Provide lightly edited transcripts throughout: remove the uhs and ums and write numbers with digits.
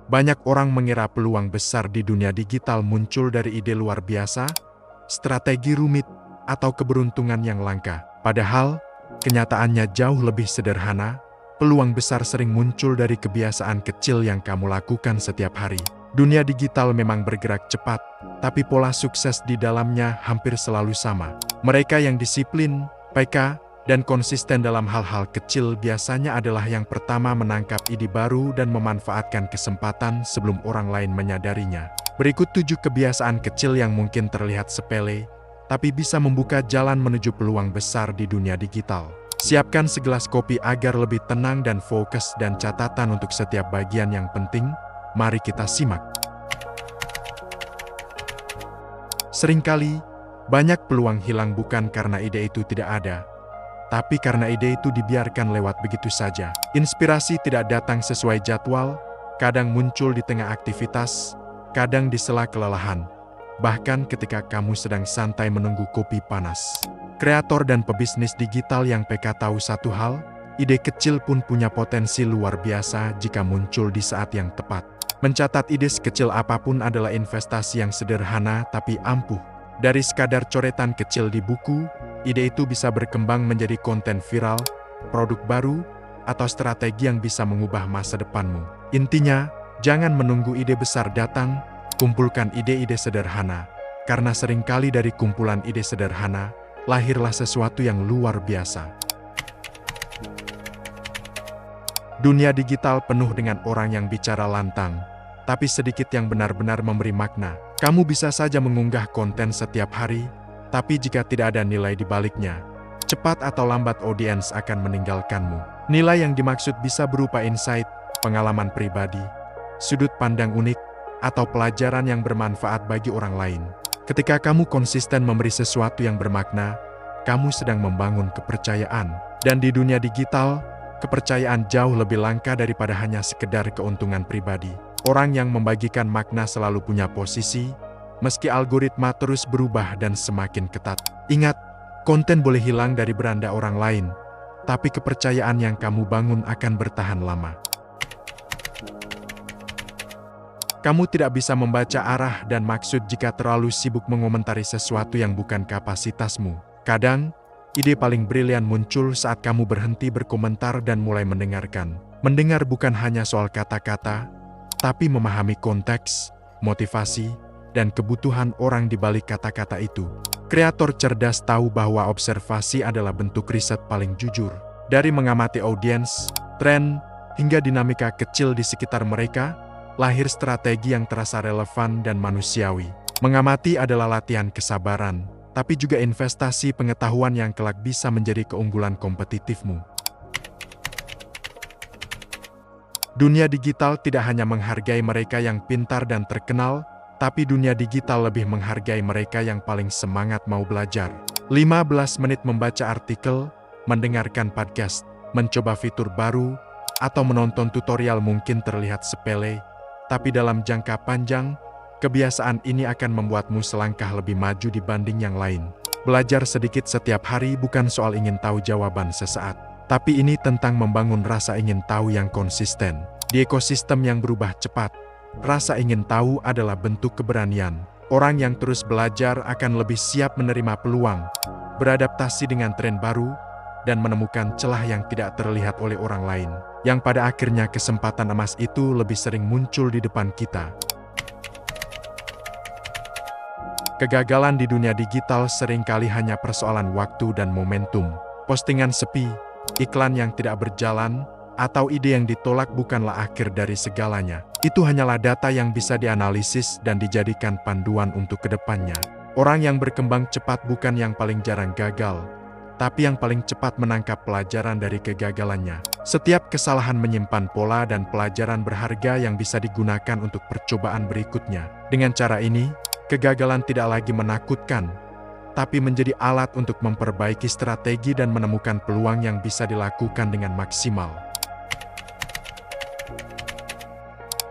Banyak orang mengira peluang besar di dunia digital muncul dari ide luar biasa, strategi rumit, atau keberuntungan yang langka. Padahal, kenyataannya jauh lebih sederhana. Peluang besar sering muncul dari kebiasaan kecil yang kamu lakukan setiap hari. Dunia digital memang bergerak cepat, tapi pola sukses di dalamnya hampir selalu sama. Mereka yang disiplin, peka, dan konsisten dalam hal-hal kecil biasanya adalah yang pertama menangkap ide baru dan memanfaatkan kesempatan sebelum orang lain menyadarinya. Berikut 7 kebiasaan kecil yang mungkin terlihat sepele, tapi bisa membuka jalan menuju peluang besar di dunia digital. Siapkan segelas kopi agar lebih tenang dan fokus dan catatan untuk setiap bagian yang penting. Mari kita simak. Seringkali, banyak peluang hilang bukan karena ide itu tidak ada, tapi karena ide itu dibiarkan lewat begitu saja. Inspirasi tidak datang sesuai jadwal, kadang muncul di tengah aktivitas, kadang di sela kelelahan, bahkan ketika kamu sedang santai menunggu kopi panas. Kreator dan pebisnis digital yang peka tahu satu hal, ide kecil pun punya potensi luar biasa jika muncul di saat yang tepat. Mencatat ide sekecil apapun adalah investasi yang sederhana tapi ampuh. Dari sekadar coretan kecil di buku, ide itu bisa berkembang menjadi konten viral, produk baru, atau strategi yang bisa mengubah masa depanmu. Intinya, jangan menunggu ide besar datang, kumpulkan ide-ide sederhana. Karena seringkali dari kumpulan ide sederhana, lahirlah sesuatu yang luar biasa. Dunia digital penuh dengan orang yang bicara lantang, tapi sedikit yang benar-benar memberi makna. Kamu bisa saja mengunggah konten setiap hari, tapi jika tidak ada nilai di baliknya, cepat atau lambat audiens akan meninggalkanmu. Nilai yang dimaksud bisa berupa insight, pengalaman pribadi, sudut pandang unik, atau pelajaran yang bermanfaat bagi orang lain. Ketika kamu konsisten memberi sesuatu yang bermakna, kamu sedang membangun kepercayaan. Dan di dunia digital, kepercayaan jauh lebih langka daripada hanya sekedar keuntungan pribadi. Orang yang membagikan makna selalu punya posisi, meski algoritma terus berubah dan semakin ketat. Ingat, konten boleh hilang dari beranda orang lain, tapi kepercayaan yang kamu bangun akan bertahan lama. Kamu tidak bisa membaca arah dan maksud jika terlalu sibuk mengomentari sesuatu yang bukan kapasitasmu. Kadang, ide paling brilian muncul saat kamu berhenti berkomentar dan mulai mendengarkan. Mendengar bukan hanya soal kata-kata, tapi memahami konteks, motivasi, dan kebutuhan orang di balik kata-kata itu. Kreator cerdas tahu bahwa observasi adalah bentuk riset paling jujur. Dari mengamati audiens, tren, hingga dinamika kecil di sekitar mereka, lahir strategi yang terasa relevan dan manusiawi. Mengamati adalah latihan kesabaran, tapi juga investasi pengetahuan yang kelak bisa menjadi keunggulan kompetitifmu. Dunia digital tidak hanya menghargai mereka yang pintar dan terkenal, tapi dunia digital lebih menghargai mereka yang paling semangat mau belajar. 15 menit membaca artikel, mendengarkan podcast, mencoba fitur baru, atau menonton tutorial mungkin terlihat sepele, tapi dalam jangka panjang, kebiasaan ini akan membuatmu selangkah lebih maju dibanding yang lain. Belajar sedikit setiap hari bukan soal ingin tahu jawaban sesaat, tapi ini tentang membangun rasa ingin tahu yang konsisten. Di ekosistem yang berubah cepat, rasa ingin tahu adalah bentuk keberanian. Orang yang terus belajar akan lebih siap menerima peluang, beradaptasi dengan tren baru, dan menemukan celah yang tidak terlihat oleh orang lain, yang pada akhirnya kesempatan emas itu lebih sering muncul di depan kita. Kegagalan di dunia digital seringkali hanya persoalan waktu dan momentum. Postingan sepi, iklan yang tidak berjalan, atau ide yang ditolak bukanlah akhir dari segalanya. Itu hanyalah data yang bisa dianalisis dan dijadikan panduan untuk kedepannya. Orang yang berkembang cepat bukan yang paling jarang gagal, tapi yang paling cepat menangkap pelajaran dari kegagalannya. Setiap kesalahan menyimpan pola dan pelajaran berharga yang bisa digunakan untuk percobaan berikutnya. Dengan cara ini, kegagalan tidak lagi menakutkan, tapi menjadi alat untuk memperbaiki strategi dan menemukan peluang yang bisa dilakukan dengan maksimal.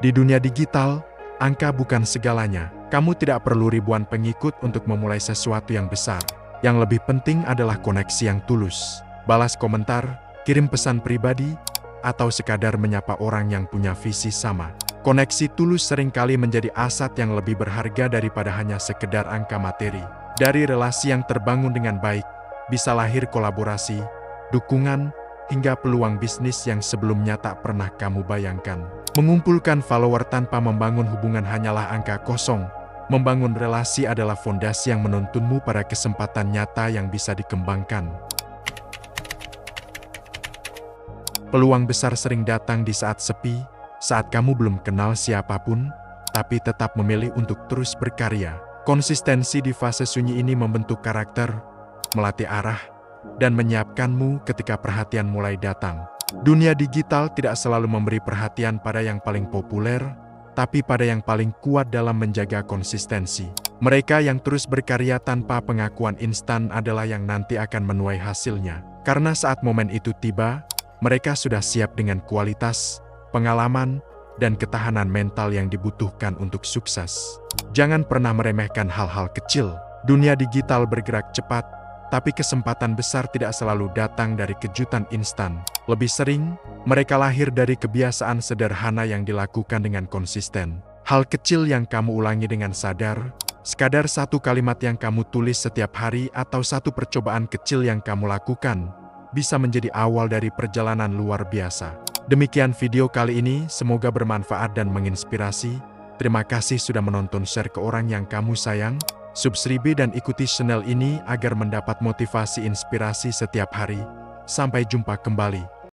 Di dunia digital, angka bukan segalanya. Kamu tidak perlu ribuan pengikut untuk memulai sesuatu yang besar. Yang lebih penting adalah koneksi yang tulus. Balas komentar, kirim pesan pribadi, atau sekadar menyapa orang yang punya visi sama. Koneksi tulus seringkali menjadi aset yang lebih berharga daripada hanya sekedar angka materi. Dari relasi yang terbangun dengan baik, bisa lahir kolaborasi, dukungan, hingga peluang bisnis yang sebelumnya tak pernah kamu bayangkan. Mengumpulkan follower tanpa membangun hubungan hanyalah angka kosong. Membangun relasi adalah fondasi yang menuntunmu pada kesempatan nyata yang bisa dikembangkan. Peluang besar sering datang di saat sepi, saat kamu belum kenal siapapun, tapi tetap memilih untuk terus berkarya. Konsistensi di fase sunyi ini membentuk karakter, melatih arah, dan menyiapkanmu ketika perhatian mulai datang. Dunia digital tidak selalu memberi perhatian pada yang paling populer, tapi pada yang paling kuat dalam menjaga konsistensi. Mereka yang terus berkarya tanpa pengakuan instan adalah yang nanti akan menuai hasilnya. Karena saat momen itu tiba, mereka sudah siap dengan kualitas, pengalaman, dan ketahanan mental yang dibutuhkan untuk sukses. Jangan pernah meremehkan hal-hal kecil. Dunia digital bergerak cepat, tapi kesempatan besar tidak selalu datang dari kejutan instan. Lebih sering, mereka lahir dari kebiasaan sederhana yang dilakukan dengan konsisten. Hal kecil yang kamu ulangi dengan sadar, sekadar satu kalimat yang kamu tulis setiap hari atau satu percobaan kecil yang kamu lakukan, bisa menjadi awal dari perjalanan luar biasa. Demikian video kali ini, semoga bermanfaat dan menginspirasi. Terima kasih sudah menonton, share ke orang yang kamu sayang. Subscribe dan ikuti channel ini agar mendapat motivasi inspirasi setiap hari. Sampai jumpa kembali.